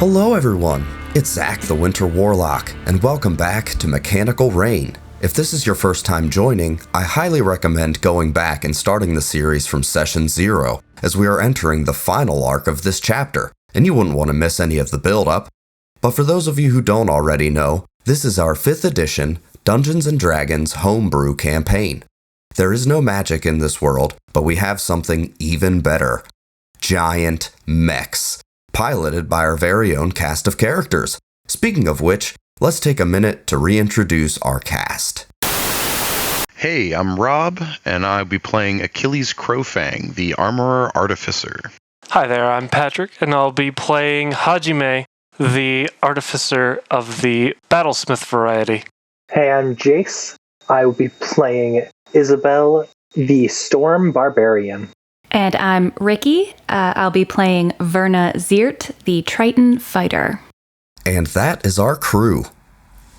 Hello everyone, it's Zach the Winter Warlock, and welcome back to Mechanical Rain. If this is your first time joining, I highly recommend going back and starting the series from Session 0, as we are entering the final arc of this chapter, and you wouldn't want to miss any of the build-up. But for those of you who don't already know, this is our 5th edition Dungeons & Dragons homebrew campaign. There is no magic in this world, but we have something even better. Giant mechs, piloted by our very own cast of characters. Speaking of which, let's take a minute to reintroduce our cast. Hey, I'm Rob, and I'll be playing Achilles Crowfang, the Armorer Artificer. Hi there, I'm Patrick, and I'll be playing Hajime, the Artificer of the Battlesmith variety. Hey, I'm Jace. I will be playing Isabel, the Storm Barbarian. And I'm Ricky. I'll be playing Verna Ziert, the Triton Fighter. And that is our crew.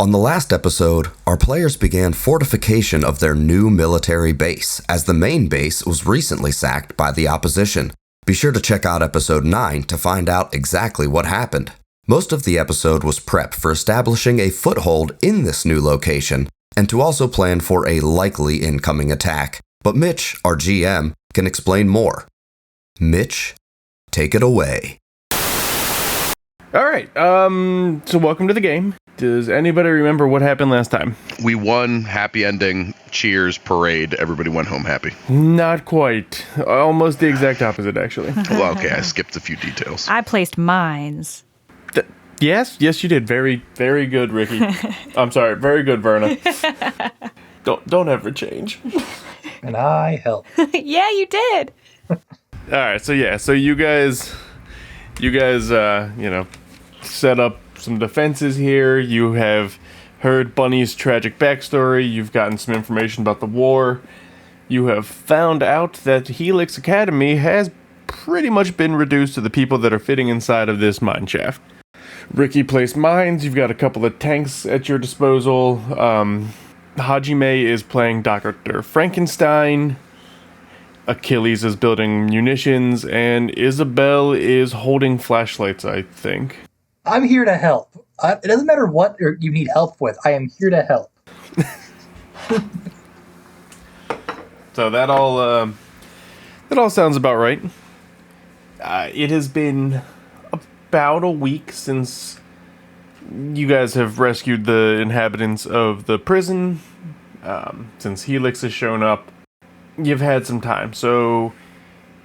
On the last episode, our players began fortification of their new military base, as the main base was recently sacked by the opposition. Be sure to check out episode 9 to find out exactly what happened. Most of the episode was prep for establishing a foothold in this new location, and to also plan for a likely incoming attack. But Mitch, our GM, can explain more. Mitch, take it away. Alright, so welcome to the game. Does anybody remember what happened last time? We won, happy ending, cheers, parade, everybody went home happy. Not quite. Almost the exact opposite, actually. Well, okay, I skipped a few details. I placed mines. Yes, you did. Very, very good, Ricky. I'm sorry, very good, Verna. Don't ever change. And I help. Yeah, you did. Alright, so you guys, set up some defenses here. You have heard Bunny's tragic backstory. You've gotten some information about the war. You have found out that Helix Academy has pretty much been reduced to the people that are fitting inside of this mine shaft. Ricky placed mines. You've got a couple of tanks at your disposal. Hajime is playing Dr. Frankenstein. Achilles is building munitions, and Isabel is holding flashlights, I think. I'm here to help. It doesn't matter what you need help with. I am here to help. So that all sounds about right. It has been about a week since you guys have rescued the inhabitants of the prison. Since Helix has shown up, you've had some time. So,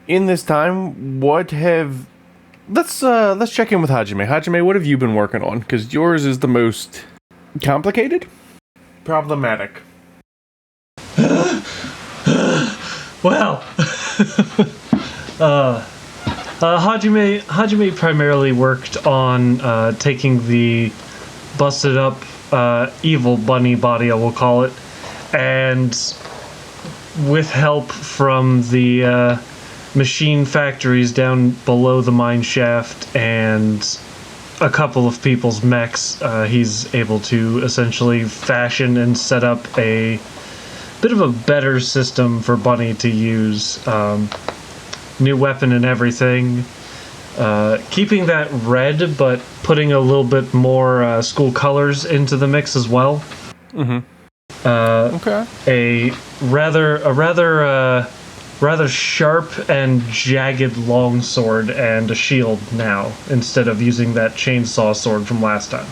in this time, let's check in with Hajime. Hajime, what have you been working on? Because yours is the most complicated, problematic. Well, Hajime primarily worked on taking the busted up evil bunny body, I will call it, and with help from the machine factories down below the mine shaft and a couple of people's mechs, he's able to essentially fashion and set up a bit of a better system for Bunny to use. New weapon and everything. Keeping that red, but putting a little bit more school colors into the mix as well. Mm-hmm. Okay. A rather sharp and jagged longsword and a shield now, instead of using that chainsaw sword from last time.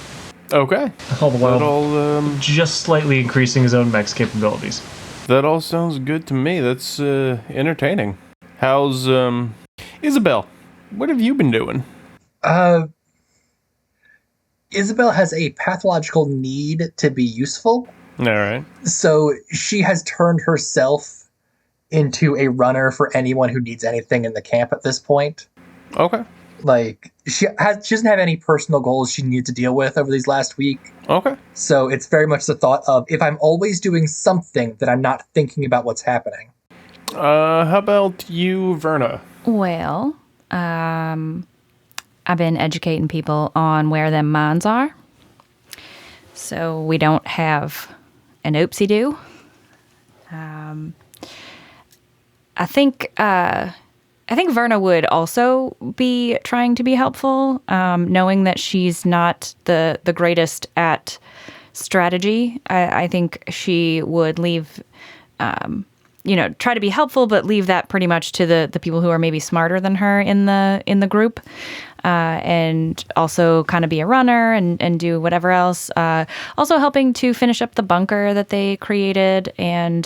Okay. All the while, just slightly increasing his own mech's capabilities. That all sounds good to me. That's entertaining. How's Isabel? What have you been doing? Isabel has a pathological need to be useful. All right. So she has turned herself into a runner for anyone who needs anything in the camp at this point. Okay. Like, she doesn't have any personal goals she needs to deal with over these last week. Okay. So it's very much the thought of, if I'm always doing something, then I'm not thinking about what's happening. How about you, Verna? Well, I've been educating people on where them mines are, so we don't have an oopsie-doo. I think I think Verna would also be trying to be helpful, knowing that she's not the greatest at strategy. I think she would leave, try to be helpful, but leave that pretty much to the people who are maybe smarter than her in the group, and also kind of be a runner and do whatever else. Also helping to finish up the bunker that they created and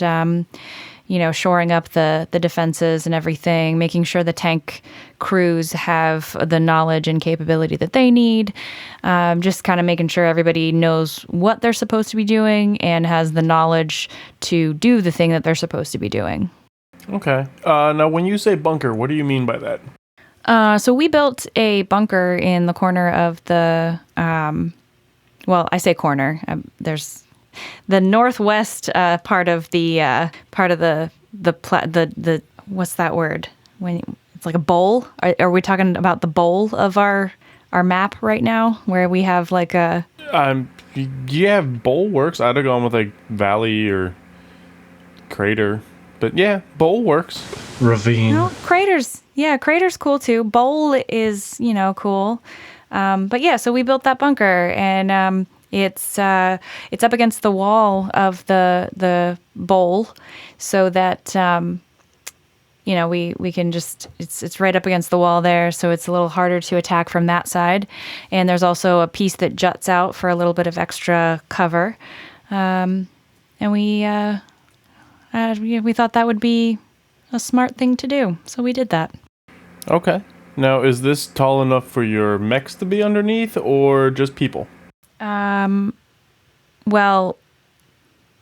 shoring up the defenses and everything, making sure the tank crews have the knowledge and capability that they need, just kind of making sure everybody knows what they're supposed to be doing and has the knowledge to do the thing that they're supposed to be doing. Okay. Now, when you say bunker, what do you mean by that? So we built a bunker in the corner of the, I say corner. There's the northwest part of the what's that word? When it's like a bowl. Are we talking about the bowl of our map right now, where we have like a? Yeah, bowl works. I'd have gone with like valley or crater, but yeah, bowl works. Ravine. No, craters. Yeah, crater's cool too. Bowl is cool. But yeah, so we built that bunker and. It's up against the wall of the bowl, so that we can just it's right up against the wall there, so it's a little harder to attack from that side. And there's also a piece that juts out for a little bit of extra cover, and we thought that would be a smart thing to do, so we did that. Okay. Now, is this tall enough for your mechs to be underneath, or just people? Well,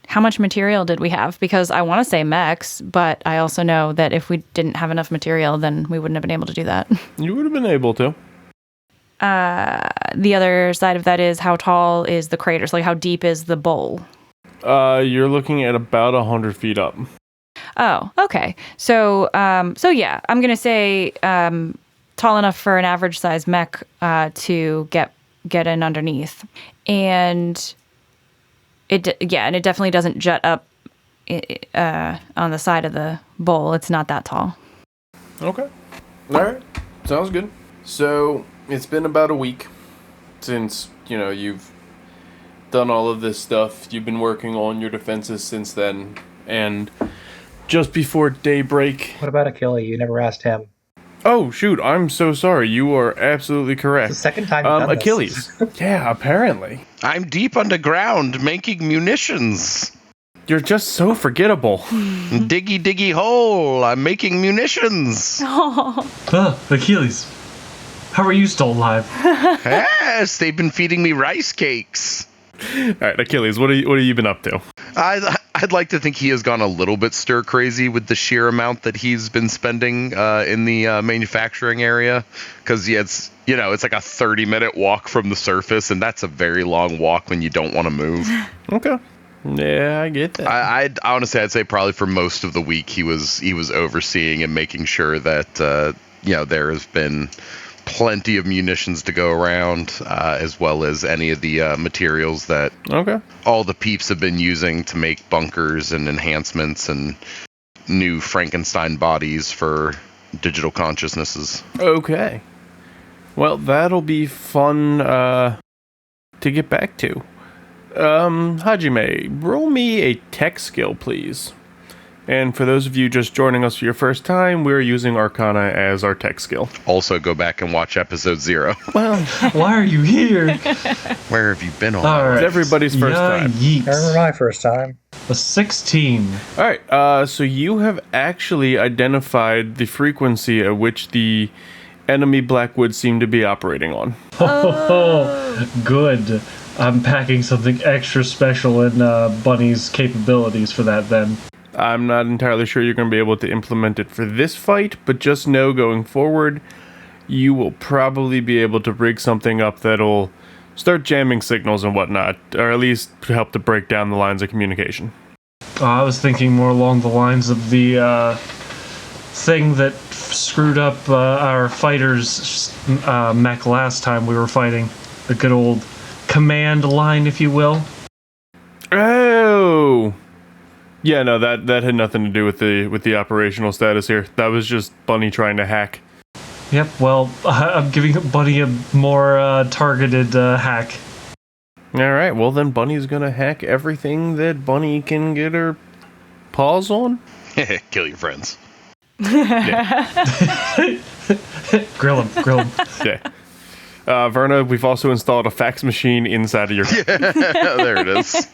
how much material did we have? Because I want to say mechs, but I also know that if we didn't have enough material, then we wouldn't have been able to do that. You would have been able to. The other side of that is how tall is the crater? So, like, how deep is the bowl? You're looking at about 100 feet up. Oh, okay. So yeah, I'm going to say tall enough for an average size mech to get in underneath. And it definitely doesn't jut up on the side of the bowl. It's not that tall. Okay. All right. Sounds good. So it's been about a week since, you've done all of this stuff. You've been working on your defenses since then. And just before daybreak... What about Achilles? You never asked him. Oh, shoot. I'm so sorry. You are absolutely correct. It's the second time you've done Achilles. Yeah, apparently. I'm deep underground making munitions. You're just so forgettable. Diggy, diggy hole. I'm making munitions. Achilles. How are you still alive? Yes, they've been feeding me rice cakes. All right, Achilles, what have you been up to? I'd like to think he has gone a little bit stir crazy with the sheer amount that he's been spending in the manufacturing area, because it's like a 30-minute walk from the surface, and that's a very long walk when you don't want to move. Okay. Yeah, I get that. I'd say probably for most of the week he was overseeing and making sure that there has been plenty of munitions to go around, as well as any of the materials that all the peeps have been using to make bunkers and enhancements and new Frankenstein bodies for digital consciousnesses. Okay. Well, that'll be fun to get back to. Hajime, roll me a tech skill, please. And for those of you just joining us for your first time, we're using Arcana as our tech skill. Also, go back and watch episode 0. Well, why are you here? Where have you been all right. It's everybody's first time. I remember my first time. A 16. All right, so you have actually identified the frequency at which the enemy Blackwoods seem to be operating on. Oh, good. I'm packing something extra special in Bunny's capabilities for that then. I'm not entirely sure you're going to be able to implement it for this fight, but just know going forward, you will probably be able to rig something up that'll start jamming signals and whatnot, or at least help to break down the lines of communication. I was thinking more along the lines of the thing that screwed up our fighter's mech last time we were fighting. The good old command line, if you will. Oh! Yeah, no, that had nothing to do with the operational status here. That was just Bunny trying to hack. Yep, well, I'm giving Bunny a more targeted hack. All right, well then Bunny's gonna hack everything that Bunny can get her paws on. Kill your friends. Grill him. Yeah. Verna, we've also installed a fax machine inside of your... There it is.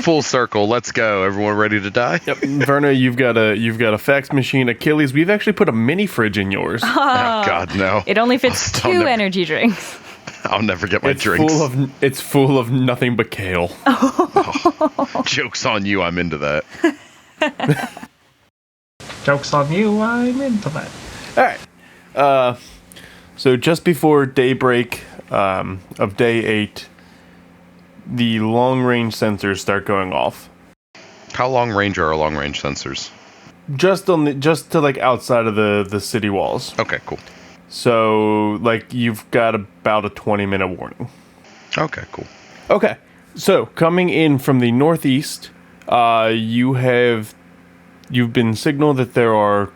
Full circle. Let's go. Everyone ready to die? Yep. Verna, you've got a fax machine. Achilles, we've actually put a mini fridge in yours. Oh, God, no. It only fits 2 energy drinks. I'll never get my drinks. It's full of nothing but kale. Oh, joke's on you. I'm into that. Joke's on you. I'm into that. All right. So just before daybreak of day 8, the long-range sensors start going off. How long range are our long-range sensors? Just to like outside of the city walls. Okay, cool. So like you've got about a 20-minute warning. Okay, cool. Okay. So coming in from the northeast, you've been signaled that there are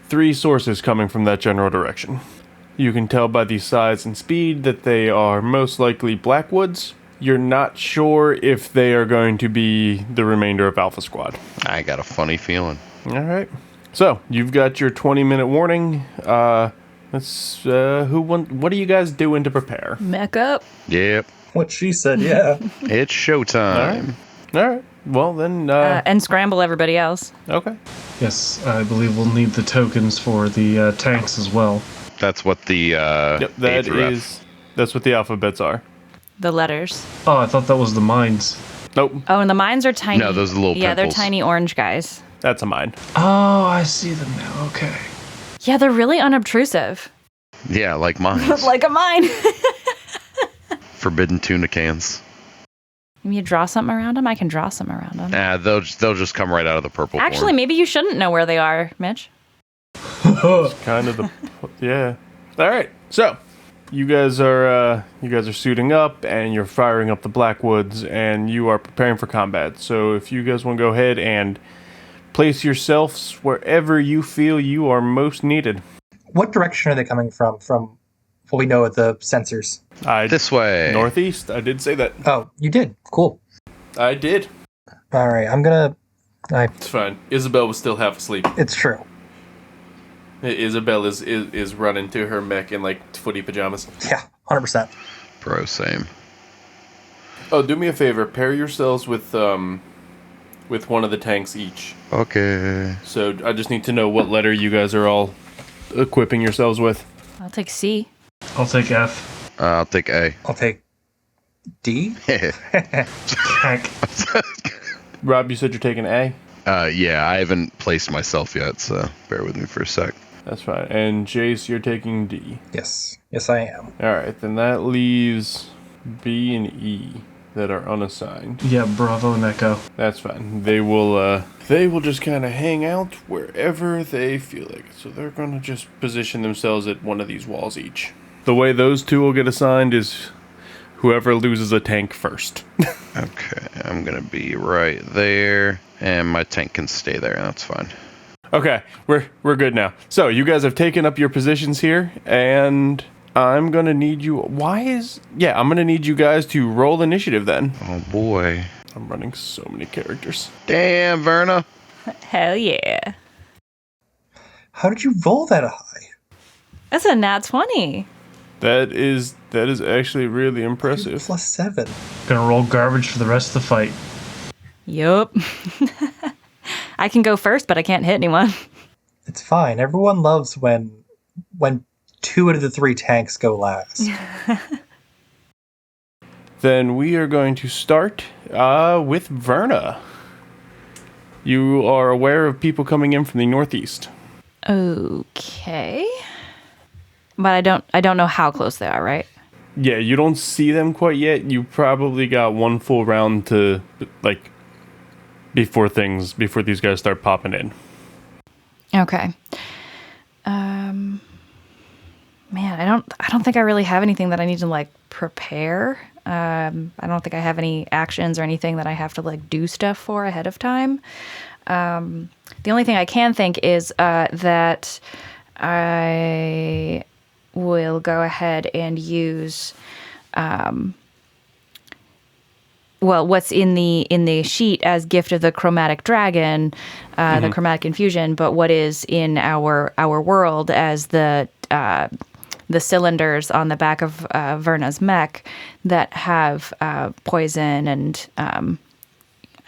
3 sources coming from that general direction. You can tell by the size and speed that they are most likely Blackwoods. You're not sure if they are going to be the remainder of Alpha Squad. I got a funny feeling. All right. So you've got your 20-minute warning. What are you guys doing to prepare? Mech up. Yep. What she said, yeah. It's showtime. All right. Well, then... and scramble everybody else. Okay. Yes, I believe we'll need the tokens for the tanks as well. That's what the yep, that's what the alphabets are. The letters. Oh, I thought that was the mines. Nope. Oh, and the mines are tiny. No, those are little Yeah, pimples. they're tiny orange guys. That's a mine. Oh, I see them now. Okay. Yeah, they're really unobtrusive. Yeah, like mine. Like a mine. Forbidden tuna cans. You draw something around them? I can draw something around them. Nah, they'll just come right out of the purple. Actually, maybe you shouldn't know where they are, Mitch. Kind of the... Yeah. All right. So, you guys are suiting up, and you're firing up the Blackwoods, and you are preparing for combat. So, if you guys want to go ahead and place yourselves wherever you feel you are most needed. What direction are they coming from what we know of the sensors? This way. Northeast. I did say that. Oh, you did. Cool. I did. All right, It's fine. Isabel was still half asleep. It's true. Isabel is running to her mech in like footy pajamas. Yeah, 100%. Bro, same. Oh, do me a favor. Pair yourselves with one of the tanks each. Okay. So I just need to know what letter you guys are all equipping yourselves with. I'll take C. I'll take F. I'll take A. I'll take D. Heck. Rob, you said you're taking A? Yeah, I haven't placed myself yet, so bear with me for a sec. That's fine. And Jace, you're taking D. Yes, I am. Alright, then that leaves B and E that are unassigned. Yeah, Bravo and Echo. That's fine. They will just kind of hang out wherever they feel like it. So they're going to just position themselves at one of these walls each. The way those two will get assigned is whoever loses a tank first. Okay, I'm gonna be right there, and my tank can stay there. That's fine. Okay, we're good now. So you guys have taken up your positions here, and I'm gonna need you. I'm gonna need you guys to roll initiative then. Oh boy. I'm running so many characters. Damn, Verna. Hell yeah. How did you roll that high? That's a nat 20. That is actually really impressive. +7. Gonna roll garbage for the rest of the fight. Yup. I can go first, but I can't hit anyone. It's fine. Everyone loves when 2 out of the 3 tanks go last. Then we are going to start with Verna. You are aware of people coming in from the northeast. Okay. But I don't know how close they are, right? Yeah, you don't see them quite yet. You probably got one full round to before these guys start popping in. Okay. Man, I don't think I really have anything that I need to prepare. I don't think I have any actions or anything that I have to do stuff for ahead of time. The only thing I can think is that I will go ahead and use what's in the sheet as Gift of the Chromatic Dragon, the Chromatic Infusion, but what is in our world as the cylinders on the back of Verna's mech that have poison and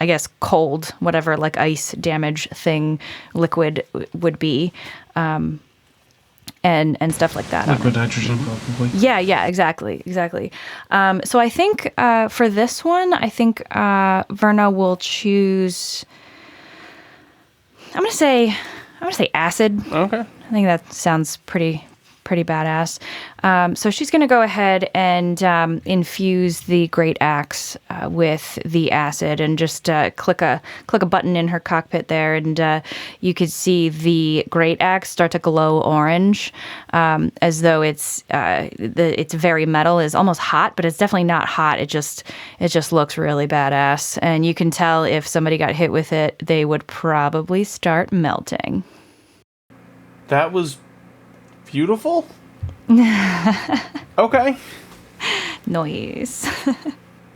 I guess cold, whatever, like ice damage thing liquid would be, and stuff like that. Liquid nitrogen, probably. Yeah, exactly. So I think for this one, I think Verna will choose. I'm gonna say acid. Okay. I think that sounds pretty badass. So she's going to go ahead and infuse the great axe with the acid, and just click a button in her cockpit there, and you could see the great axe start to glow orange, as though it's very metal is almost hot, but it's definitely not hot. It just looks really badass, and you can tell if somebody got hit with it, they would probably start melting. That was beautiful. Okay. Noise.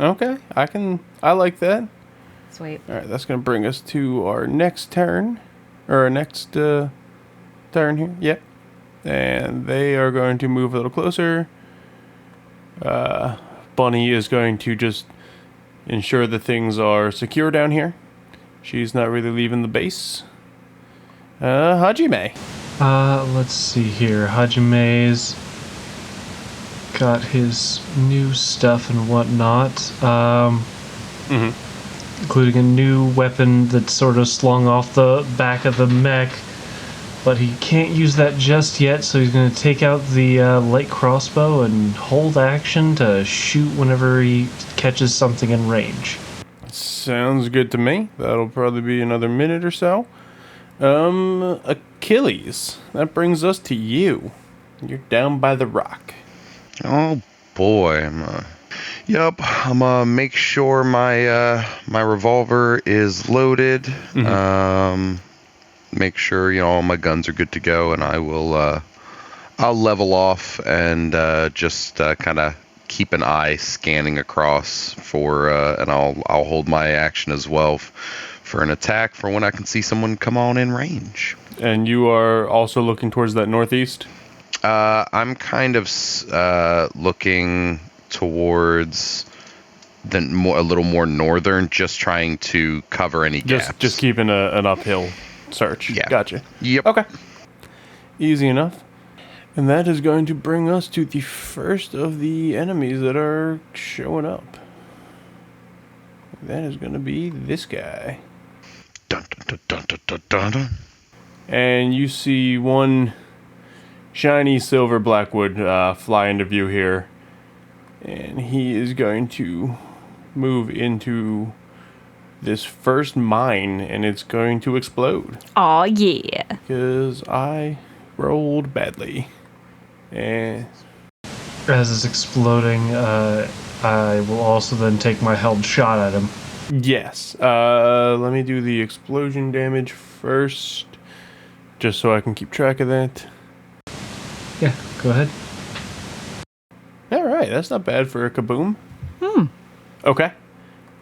Okay. I like that. Sweet. All right, that's going to bring us to our next turn, or our next turn here. Yep. And they are going to move a little closer. Bunny is going to just ensure that things are secure down here. She's not really leaving the base. Hajime. Let's see here. Hajime's got his new stuff and whatnot. Including a new weapon that's sort of slung off the back of the mech. But he can't use that just yet, so he's going to take out the light crossbow and hold action to shoot whenever he catches something in range. Sounds good to me. That'll probably be another minute or so. Achilles, that brings us to you. You're down by the rock. Oh boy, I'm gonna make sure my my revolver is loaded. Make sure all my guns are good to go, and I'll level off and just kind of keep an eye scanning across for, and I'll hold my action as well for an attack for when I can see someone come on in range. And you are also looking towards that northeast? I'm kind of looking towards a little more northern, just trying to cover any gaps. Just keeping an uphill search. Yeah. Gotcha. Yep. Okay. Easy enough. And that is going to bring us to the first of the enemies that are showing up. That is going to be this guy. Dun, dun, dun, dun, dun, dun, dun. And you see one shiny silver Blackwood fly into view here. And he is going to move into this first mine, and it's going to explode. Aw, yeah. Because I rolled badly. And As it's exploding, I will also then take my held shot at him. yes. Let me do the explosion damage first, just so I can keep track of that. Yeah, go ahead. All right, that's not bad for a kaboom. Okay.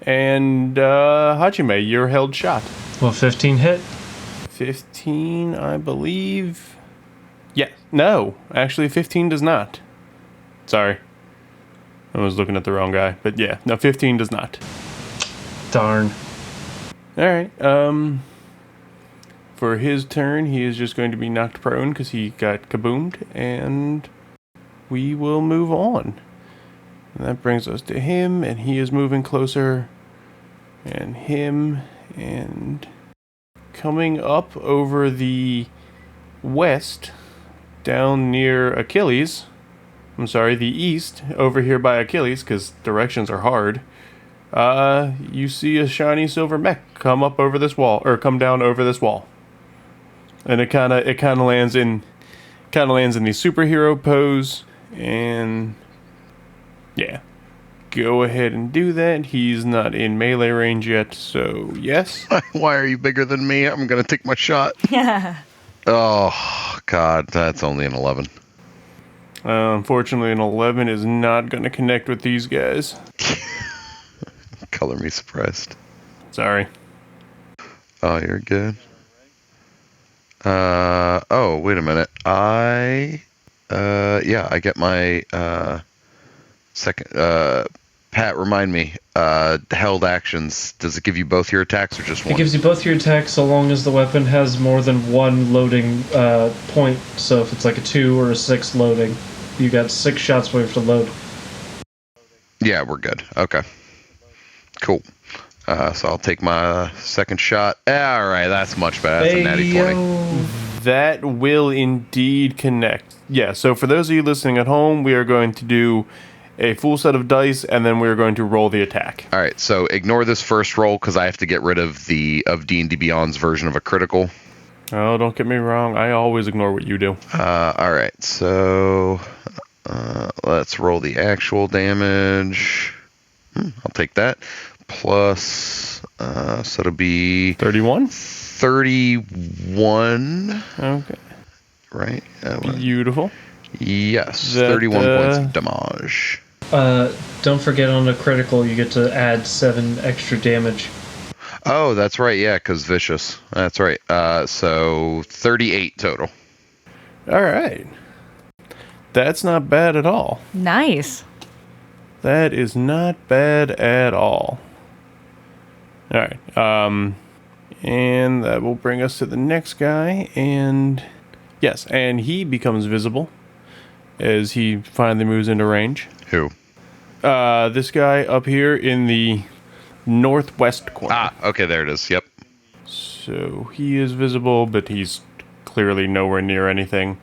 And Hajime, you're held shot. Well, 15 hit. 15, I believe. Yeah, no, actually 15 does not. Sorry. I was looking at the wrong guy, but yeah, no, 15 does not. Darn. All right. For his turn, he is just going to be knocked prone because he got kaboomed, and we will move on. And that brings us to him, and he is moving closer, and him, and coming up over the west, down near Achilles. I'm sorry, the east, over here by Achilles, because directions are hard. You see a shiny silver mech come up over this wall, or come down over this wall, and it kind of lands in the superhero pose, and yeah, go ahead and do that. He's not in melee range yet, so yes. Why are you bigger than me? I'm going to take my shot. Oh, God, that's only an 11. Unfortunately, an 11 is not going to connect with these guys. Color me surprised. Sorry. Oh, you're good. Oh, wait a minute. I get my, second, Pat, remind me, held actions, does it give you both your attacks or just one? It gives you both your attacks so long as the weapon has more than one loading point. So if it's like a 2 or a 6 loading, you got 6 shots where you have to load. Yeah, we're good. Okay. Cool. So I'll take my second shot. All right, that's much better. That's a natty 20. That will indeed connect. Yeah, so for those of you listening at home, we are going to do a full set of dice, and then we're going to roll the attack. All right, so ignore this first roll because I have to get rid of D&D Beyond's version of a critical. Oh, don't get me wrong. I always ignore what you do. All right, so let's roll the actual damage. I'll take that. Plus, so it'll be 31? 31. Okay. Right? Beautiful. Yes, That, 31 points of damage. Don't forget on a critical, you get to add 7 extra damage. Oh, that's right. Yeah, because vicious. That's right. So 38 total. All right. That's not bad at all. Nice. That is not bad at all. All right. And that will bring us to the next guy. And yes, and he becomes visible as he finally moves into range. Who? This guy up here in the northwest corner. Ah, okay, there it is. Yep. So he is visible, but he's clearly nowhere near anything.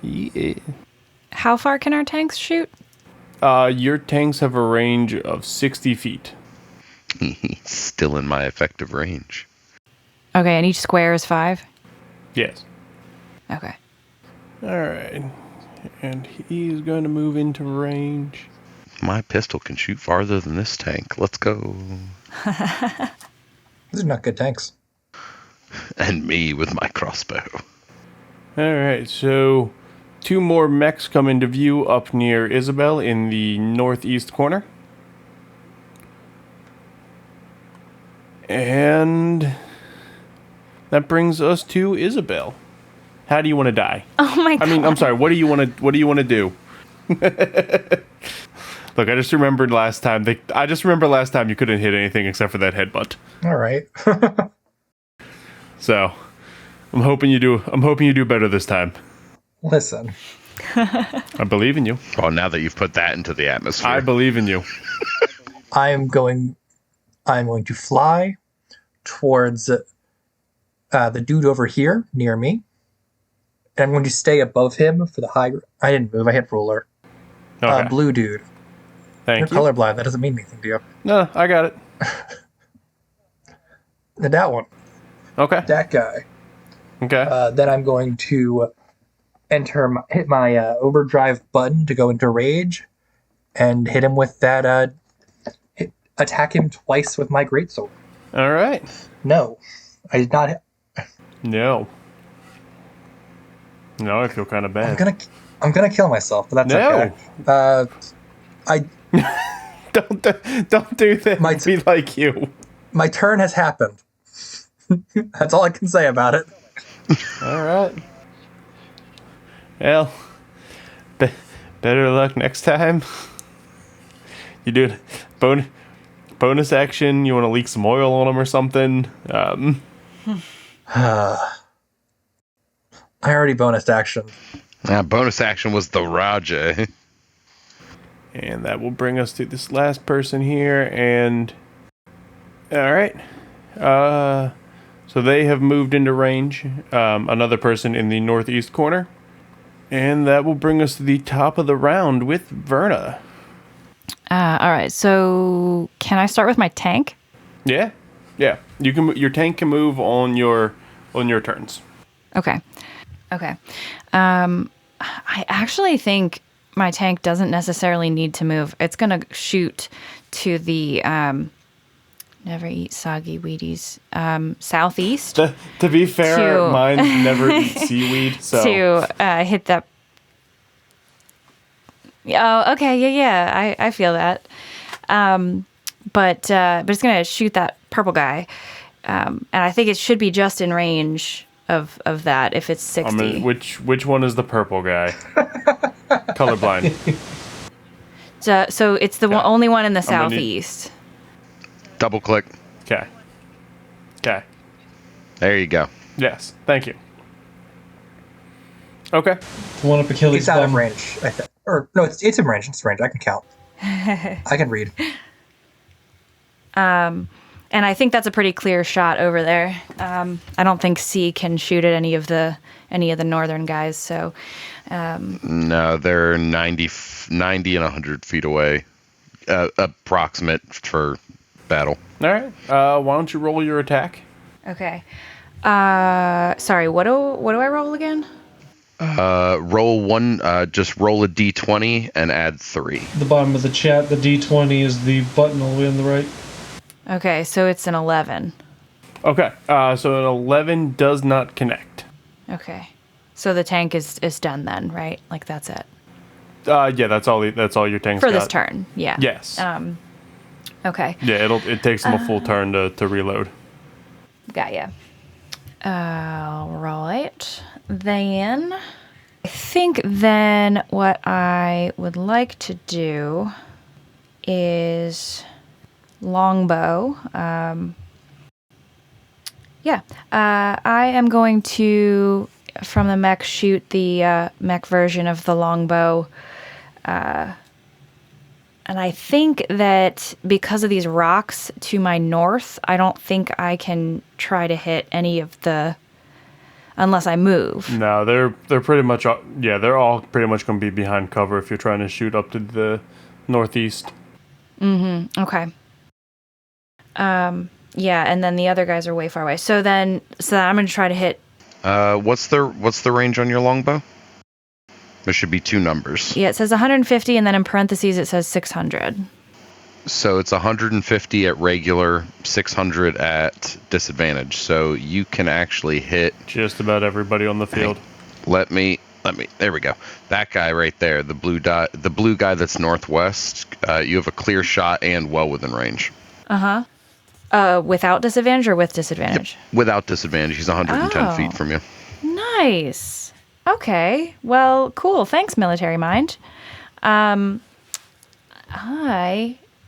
Yeah. How far can our tanks shoot? Your tanks have a range of 60 feet. Still in my effective range. Okay, and each square is 5? Yes. Okay. All right. And he's going to move into range. My pistol can shoot farther than this tank. Let's go. These are not good tanks. And me with my crossbow. All right, so 2 more mechs come into view up near Isabel in the northeast corner. And that brings us to Isabel. How do you want to die? Oh my god. I mean, I'm sorry. What do you want to do? Look, I just remembered last time you couldn't hit anything except for that headbutt. All right. So, I'm hoping you do better this time. Listen. I believe in you. Well, now that you've put that into the atmosphere. I believe in you. I'm going to fly towards the dude over here near me. And I'm going to stay above him for the high... I didn't move. I hit roller. Okay. Blue dude. Thank You're you. colorblind. That doesn't mean anything to you. No, I got it. That one. Okay. That guy. Okay. Then I'm going to hit my overdrive button to go into rage and hit him with that... attack him twice with my greatsword. All right. No. I did not... No. No, I feel kind of bad. I'm gonna kill myself, but that's No. okay. Don't do that. Be like you. My turn has happened. That's all I can say about it. All right. Well, better luck next time. You do it. Bonus action. You want to leak some oil on him or something? I already bonus action. Bonus action was the Raja. And that will bring us to this last person here. And all right. So they have moved into range. Another person in the northeast corner. And that will bring us to the top of the round with Verna. All right, so can I start with my tank? Yeah. You can. Your tank can move on your turns. Okay. I actually think my tank doesn't necessarily need to move. It's going to shoot to the never eat soggy Wheaties southeast. To be fair, mine never eat seaweed. So to hit that. Oh, okay, yeah, I feel that. But it's gonna shoot that purple guy, and I think it should be just in range of that if it's 60. Which one is the purple guy? Colorblind. So it's the only one in the southeast. Double click. Okay. There you go. Yes. Thank you. Okay. The one up Achilles' It's out of bum. range, I think. Or no, it's in range. It's range. I can count. I can read. And I think that's a pretty clear shot over there. I don't think C can shoot at any of the northern guys. So No, they're 90 and 100 feet away, approximate for battle. All right. Why don't you roll your attack? okay. Sorry. What do I roll again? Roll one. Just roll a d20 and add 3. The bottom of the chat, the D20 is the button all the way on the right. Okay, so it's an 11. Okay. So an 11 does not connect. Okay, so the tank is done then, right? Like that's it Yeah, that's all your tank's for got. this turn. Yeah. Yes. Okay. Yeah, it takes them a full turn to reload. Got ya. All right. Then I think then what I would like to do is longbow. I am going to, from the mech, shoot the mech version of the longbow. And I think that because of these rocks to my north, I don't think I can try to hit any of the, unless I move. No, they're pretty much they're all pretty much going to be behind cover if you're trying to shoot up to the northeast. Okay. Yeah, and then the other guys are way far away. So then I'm going to try to hit. What's the range on your longbow? There should be 2 numbers. Yeah, it says 150, and then in parentheses it says 600. So it's 150 at regular, 600 at disadvantage. So you can actually hit Just about everybody on the field. Let me. There we go. That guy right there, the blue guy that's northwest. You have a clear shot and well within range. Without disadvantage or with disadvantage? Without disadvantage, he's 110 feet from you. Nice. Okay. Well, cool. Thanks, Military Mind. I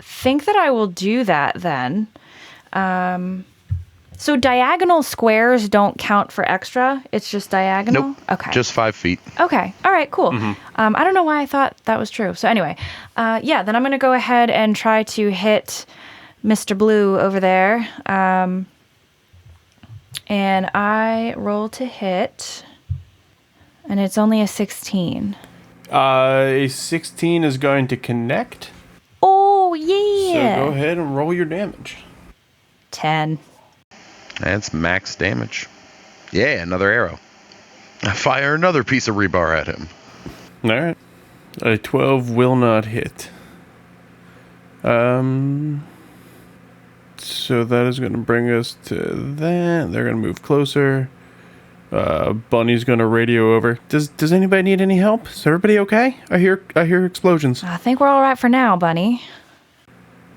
think that I will do that then. So diagonal squares don't count for extra. It's just diagonal? Nope. Okay. Just 5 feet. Okay. All right, cool. I don't know why I thought that was true. So anyway, then I'm going to go ahead and try to hit Mr. Blue over there. And I roll to hit, and it's only a 16. A 16 is going to connect. Oh, yeah. So go ahead and roll your damage. 10. That's max damage. Yeah, another arrow. Fire another piece of rebar at him. All right. A 12 will not hit. So that is going to bring us to that. They're going to move closer. Bunny's going to radio over. Does anybody need any help? Is everybody okay? I hear explosions. I think we're all right for now, Bunny.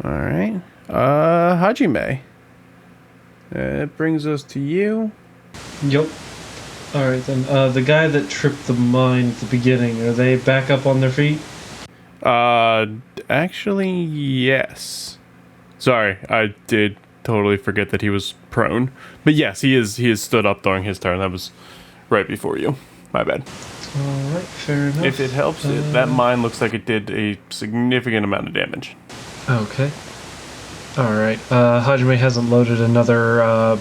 All right. Hajime. It brings us to you. Yep. Alright then. The guy that tripped the mine at the beginning, are they back up on their feet? Actually, yes. Sorry, I did totally forget that he was prone. But yes, he is stood up during his turn. That was right before you. My bad. Alright, fair enough. If it helps, that mine looks like it did a significant amount of damage. Okay. Alright. Hajime hasn't loaded another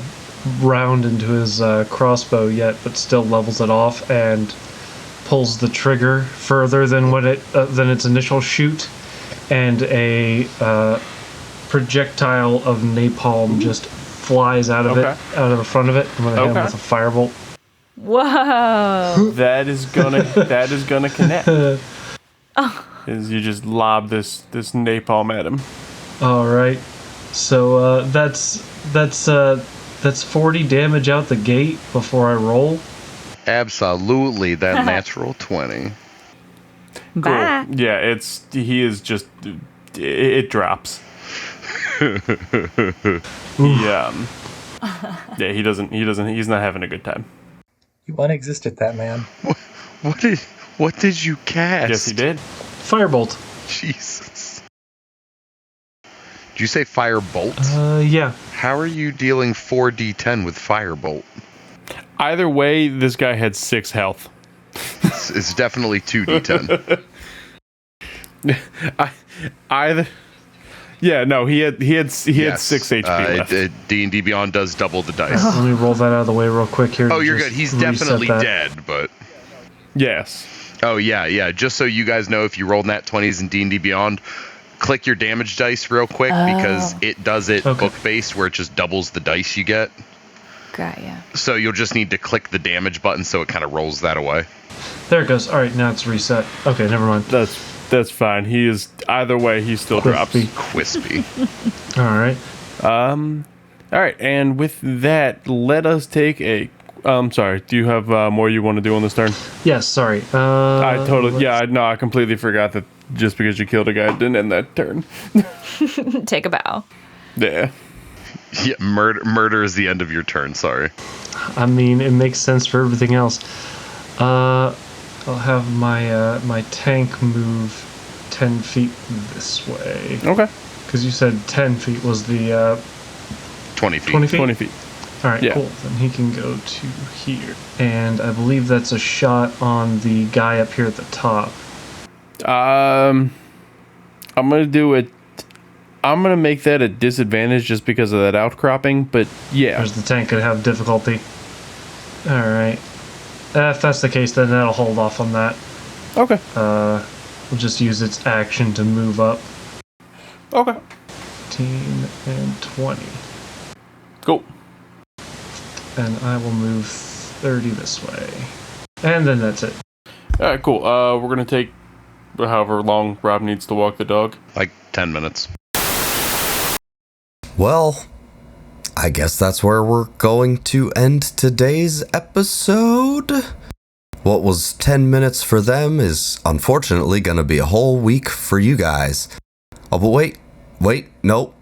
round into his crossbow yet, but still levels it off and pulls the trigger further than than its initial shoot, and a projectile of napalm just flies out of it, out of the front of it. I'm gonna hit him with a firebolt. Whoa. That is gonna connect. As you just lob this napalm at him. All right. So that's 40 damage out the gate before I roll. Absolutely, that natural 20. Bye. Cool. Yeah, it drops. He's not having a good time. You unexited that man. What did you cast? Yes, he did. Firebolt. Jesus. Did you say firebolt? Yeah. How are you dealing 4d10 with firebolt? Either way, this guy had 6 health. It's definitely 2d10. Yeah, no, he had 6 HP left. D&D Beyond does double the dice. Let me roll that out of the way real quick here. Oh, you're good. He's definitely dead, but... Yes. Oh, yeah. Just so you guys know, if you roll nat 20s in D&D Beyond, click your damage dice real quick, because it does it book-based, where it just doubles the dice you get. Got ya. So you'll just need to click the damage button so it kind of rolls that away. There it goes. All right, now it's reset. Okay, never mind. That's fine. He is either way. He still drops. Quispy. All right. All right, and with that, let us take a. Sorry. Do you have more you want to do on this turn? Yes. Sorry. I completely forgot that just because you killed a guy, it didn't end that turn. Take a bow. Yeah. Yeah. Murder is the end of your turn. Sorry. I mean, it makes sense for everything else. I'll have my tank move 10 feet this way. Okay. Because you said 10 feet was the 20 feet. 20 feet? 20 feet. All right, Yeah. cool. Then he can go to here. And I believe that's a shot on the guy up here at the top. I'm going to do it. I'm going to make that a disadvantage just because of that outcropping, but yeah. There's the tank could have difficulty. All right. If that's the case, then that'll hold off on that. Okay. We'll just use its action to move up. Okay. 15 and 20. Cool. And I will move 30 this way. And then that's it. All right, cool. We're going to take however long Rob needs to walk the dog. Like 10 minutes. Well, I guess that's where we're going to end today's episode. What was 10 minutes for them is unfortunately going to be a whole week for you guys. Oh, but wait, nope,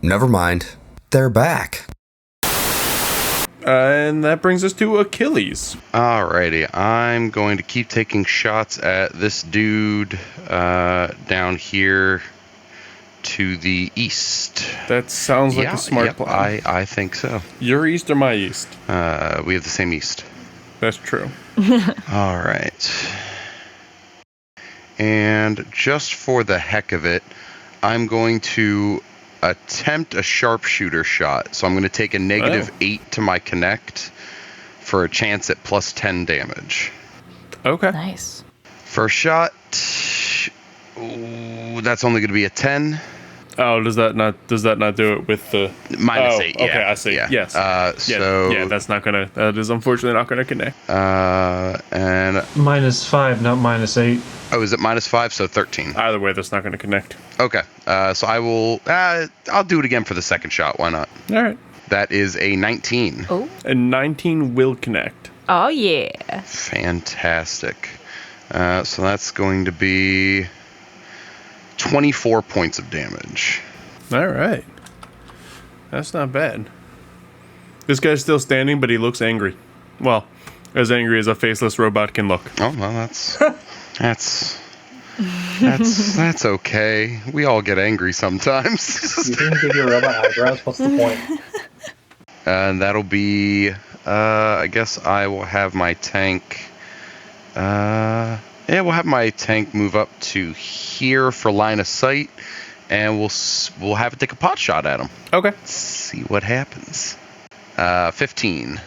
never mind. They're back. And that brings us to Achilles. Alrighty, I'm going to keep taking shots at this dude down here to the east. That sounds like a smart plan. I think so. Your east or my east? We have the same east. That's true. Alright. And just for the heck of it, I'm going to attempt a sharpshooter shot. So I'm going to take a negative 8 to my connect for a chance at plus 10 damage. Okay. Nice. First shot. Ooh, that's only going to be a 10. Oh, does that not do it with the minus 8? Yeah. Okay, I see. Yeah. Yes. That is unfortunately not gonna connect. And -5, not -8. Oh, is it -5? So 13. Either way, that's not gonna connect. Okay. So I will. I'll do it again for the second shot. Why not? All right. That is a 19. Oh. A 19 will connect. Oh yeah. Fantastic. So that's going to be 24 points of damage. All right. That's not bad. This guy's still standing, but he looks angry. Well, as angry as a faceless robot can look. Oh, well, that's okay. We all get angry sometimes. You didn't give your robot eyebrows. What's the point? And that'll be, I guess I will have my tank, we'll have my tank move up to here for line of sight, and we'll have it take a pot shot at him. Okay. Let's see what happens. 15.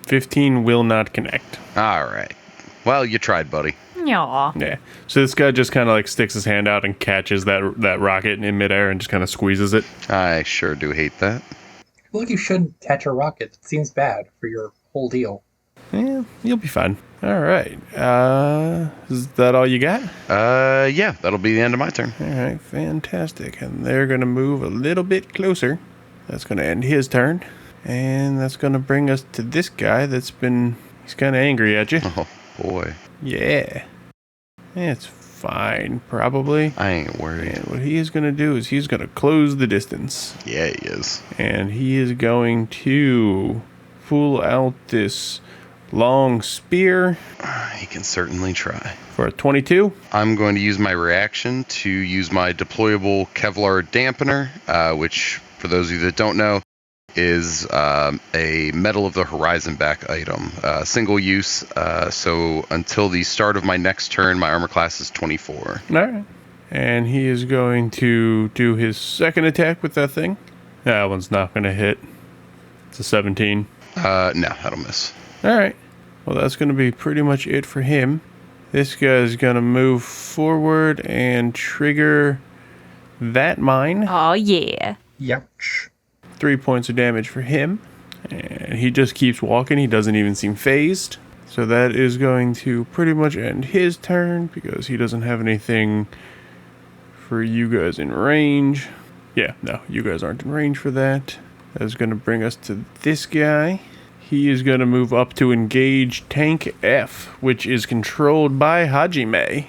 15 will not connect. All right. Well, you tried, buddy. Aw. Yeah. So this guy just kind of like sticks his hand out and catches that rocket in midair and just kind of squeezes it. I sure do hate that. I feel like you shouldn't catch a rocket. It seems bad for your whole deal. Yeah, you'll be fine. All right. Is that all you got? Yeah, that'll be the end of my turn. All right, fantastic. And they're going to move a little bit closer. That's going to end his turn. And that's going to bring us to this guy he's kind of angry at you. Oh, boy. Yeah. It's fine, probably. I ain't worried. And what he is going to do is he's going to close the distance. Yeah, he is. And he is going to pull out this long spear. He can certainly try. For a 22. I'm going to use my reaction to use my deployable Kevlar dampener, which, for those of you that don't know, is a Metal of the Horizon back item. Single use, so until the start of my next turn, my armor class is 24. All right. And he is going to do his second attack with that thing. That one's not going to hit. It's a 17. No, that'll miss. All right. Well, that's going to be pretty much it for him. This guy's going to move forward and trigger that mine. Oh, yeah. Youch. 3 points of damage for him. And he just keeps walking. He doesn't even seem phased. So that is going to pretty much end his turn because he doesn't have anything for you guys in range. Yeah, no, you guys aren't in range for that. That's going to bring us to this guy. He is going to move up to engage Tank F, which is controlled by Hajime.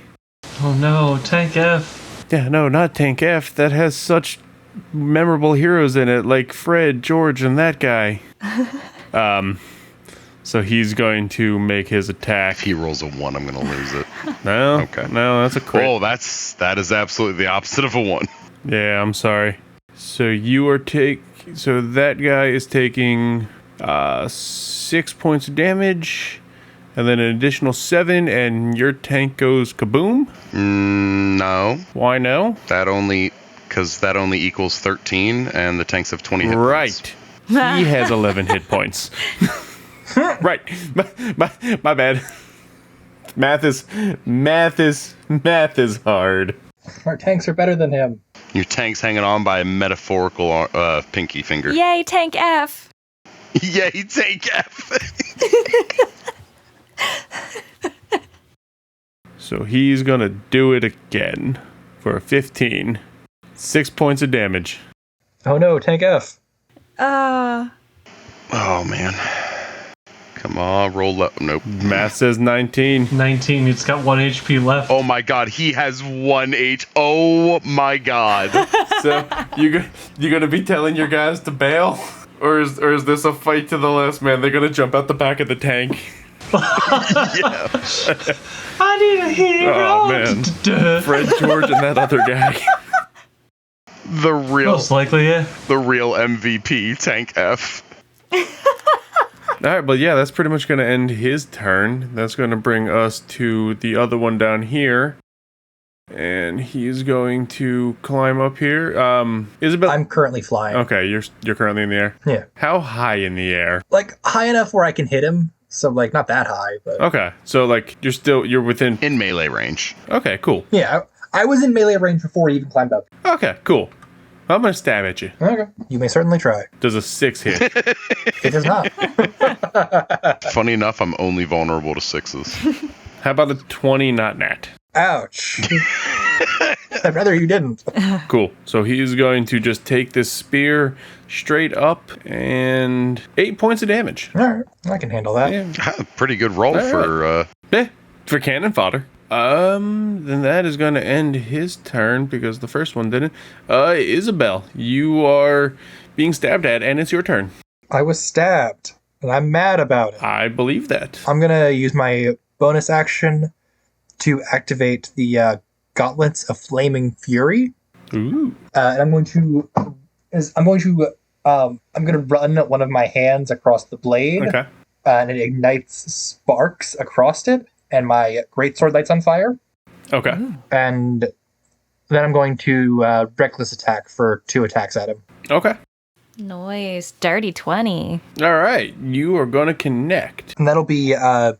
Oh no, Tank F. Yeah, no, not Tank F. That has such memorable heroes in it, like Fred, George, and that guy. So he's going to make his attack. If he rolls a 1, I'm going to lose it. No, Okay. No, that's a crit. Oh, that is absolutely the opposite of a 1. Yeah, I'm sorry. So so that guy is taking 6 points of damage, and then an additional 7, and your tank goes kaboom? No. Why no? Because that only equals 13, and the tanks have 20 hit points. Right. He has 11 hit points. Right. My bad. Math is hard. Our tanks are better than him. Your tank's hanging on by a metaphorical pinky finger. Yay, Tank F. Yay, Tank F. So he's gonna do it again for a 15. 6 points of damage. Oh no, Tank F. Oh, man. Come on, roll up. Nope. Math says 19. 19, it's got 1 HP left. Oh my god, he has 1 H. Oh my god. So you gonna be telling your guys to bail? Or is this a fight to the last man? They're gonna jump out the back of the tank. Yeah. I need a hero. Oh man. Fred, George, and that other guy. The real Most likely, yeah. The real MVP, Tank F. Alright, but yeah, that's pretty much going to end his turn. That's going to bring us to the other one down here. And he's going to climb up here. Isabel? I'm currently flying. Okay, you're currently in the air. Yeah. How high in the air? Like, high enough where I can hit him. So, like, not that high, but... Okay, so, like, you're within... In melee range. Okay, cool. Yeah, I was in melee range before he even climbed up. Okay, cool. I'm going to stab at you. Okay. You may certainly try. Does a 6 hit? It does not. Funny enough, I'm only vulnerable to 6s. How about a 20 not nat? Ouch. I'd rather you didn't. Cool. So he's going to just take this spear straight up and 8 points of damage. All right. I can handle that. Yeah. Pretty good roll for... For cannon fodder. Then that is going to end his turn because the first one didn't. Isabel, you are being stabbed at, and it's your turn. I was stabbed, and I'm mad about it. I believe that. I'm going to use my bonus action to activate the Gauntlets of Flaming Fury. Ooh. And I'm going to run one of my hands across the blade. Okay. And it ignites sparks across it, and my greatsword lights on fire. Okay. And then I'm going to reckless attack for 2 attacks at him. Okay. Nice. Dirty 20. All right. You are going to connect. And that'll be an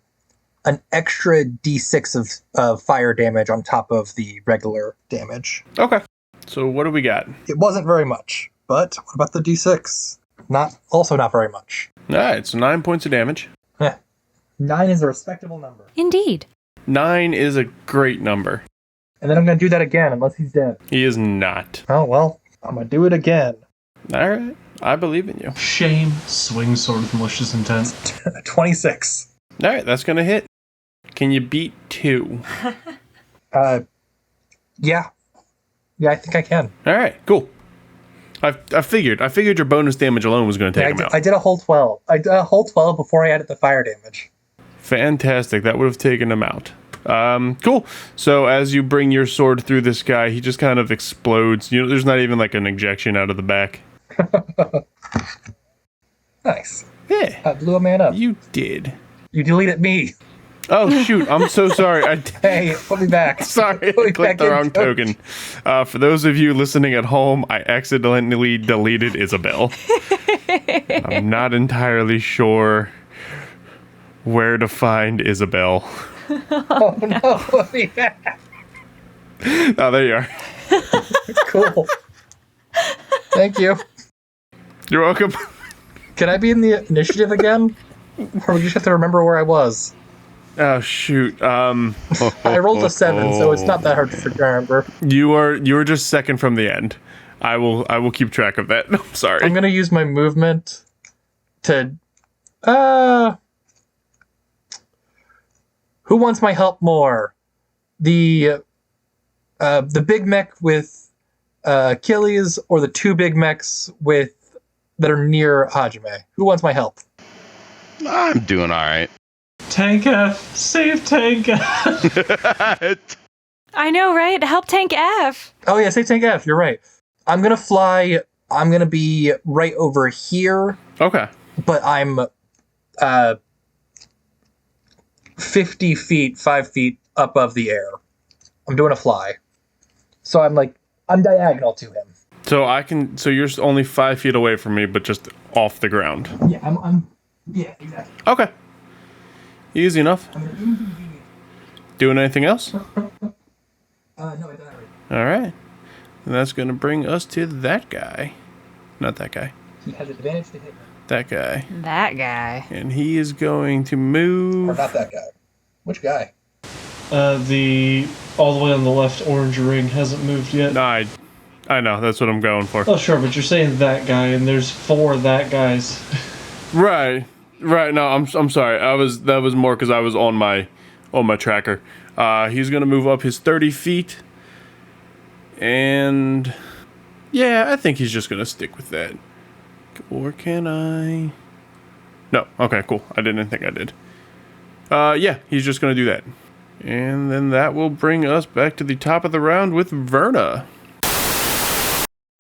extra d6 of fire damage on top of the regular damage. Okay. So what do we got? It wasn't very much, but what about the d6? Not very much. All right. So 9 points of damage. 9 is a respectable number. Indeed. 9 is a great number. And then I'm going to do that again, unless he's dead. He is not. Oh, well, I'm going to do it again. All right. I believe in you. Shame, swing sword with malicious intent. 26. All right, that's going to hit. Can you beat 2? Yeah. Yeah, I think I can. All right, cool. I figured your bonus damage alone was going to take him out. I did a whole 12. I did a whole 12 before I added the fire damage. Fantastic. That would have taken him out. Cool. So as you bring your sword through this guy, he just kind of explodes. There's not even like an ejection out of the back. Nice. Yeah. I blew a man up. You did. You deleted me. Oh, shoot. I'm so sorry. Hey, put me back. Sorry, I clicked the wrong token. For those of you listening at home, I accidentally deleted Isabel. I'm not entirely sure where to find Isabel. Oh, no. Put me back. Oh, there you are. Cool. Thank you. You're welcome. Can I be in the initiative again? Or we just have to remember where I was? Oh, shoot. I rolled a 7, so it's not that hard to remember. You were just second from the end. I will keep track of that. I'm sorry. I'm gonna use my movement to who wants my help more? The big mech with Achilles, or the 2 big mechs that are near Hajime? Who wants my help? I'm doing all right. Tank F! Save Tank F! I know, right? Help Tank F. Oh yeah, say Tank F, you're right. I'm gonna fly. I'm gonna be right over here. Okay. But I'm 50 feet, 5 feet above the air. I'm doing a fly. So I'm diagonal to him. So you're only 5 feet away from me, but just off the ground. Yeah, yeah, exactly. Okay. Easy enough. Doing anything else? No, I don't. All right. And that's going to bring us to that guy. Not that guy. He has advantage to hit me. That guy. That guy. And he is going to move. Or not that guy. Which guy? The all the way on the left orange ring hasn't moved yet. No, I know. That's what I'm going for. Oh, sure, but you're saying that guy, and there's 4 that guys. Right. No, I'm sorry. That was more because I was on my tracker. He's gonna move up his 30 feet, and yeah, I think he's just gonna stick with that. Or can I? No. Okay. Cool. I didn't think I did. Yeah, he's just gonna do that, and then that will bring us back to the top of the round with Verna.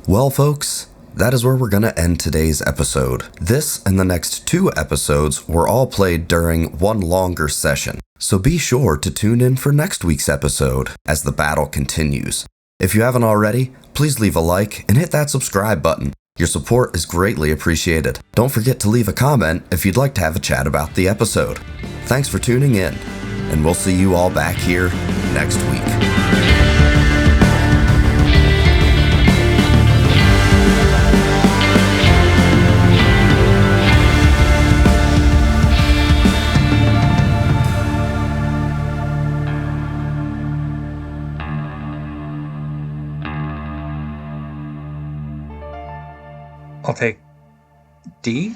Well, folks, that is where we're going to end today's episode. This and the next 2 episodes were all played during one longer session, so be sure to tune in for next week's episode as the battle continues. If you haven't already, please leave a like and hit that subscribe button. Your support is greatly appreciated. Don't forget to leave a comment if you'd like to have a chat about the episode. Thanks for tuning in, and we'll see you all back here next week. I'll take D.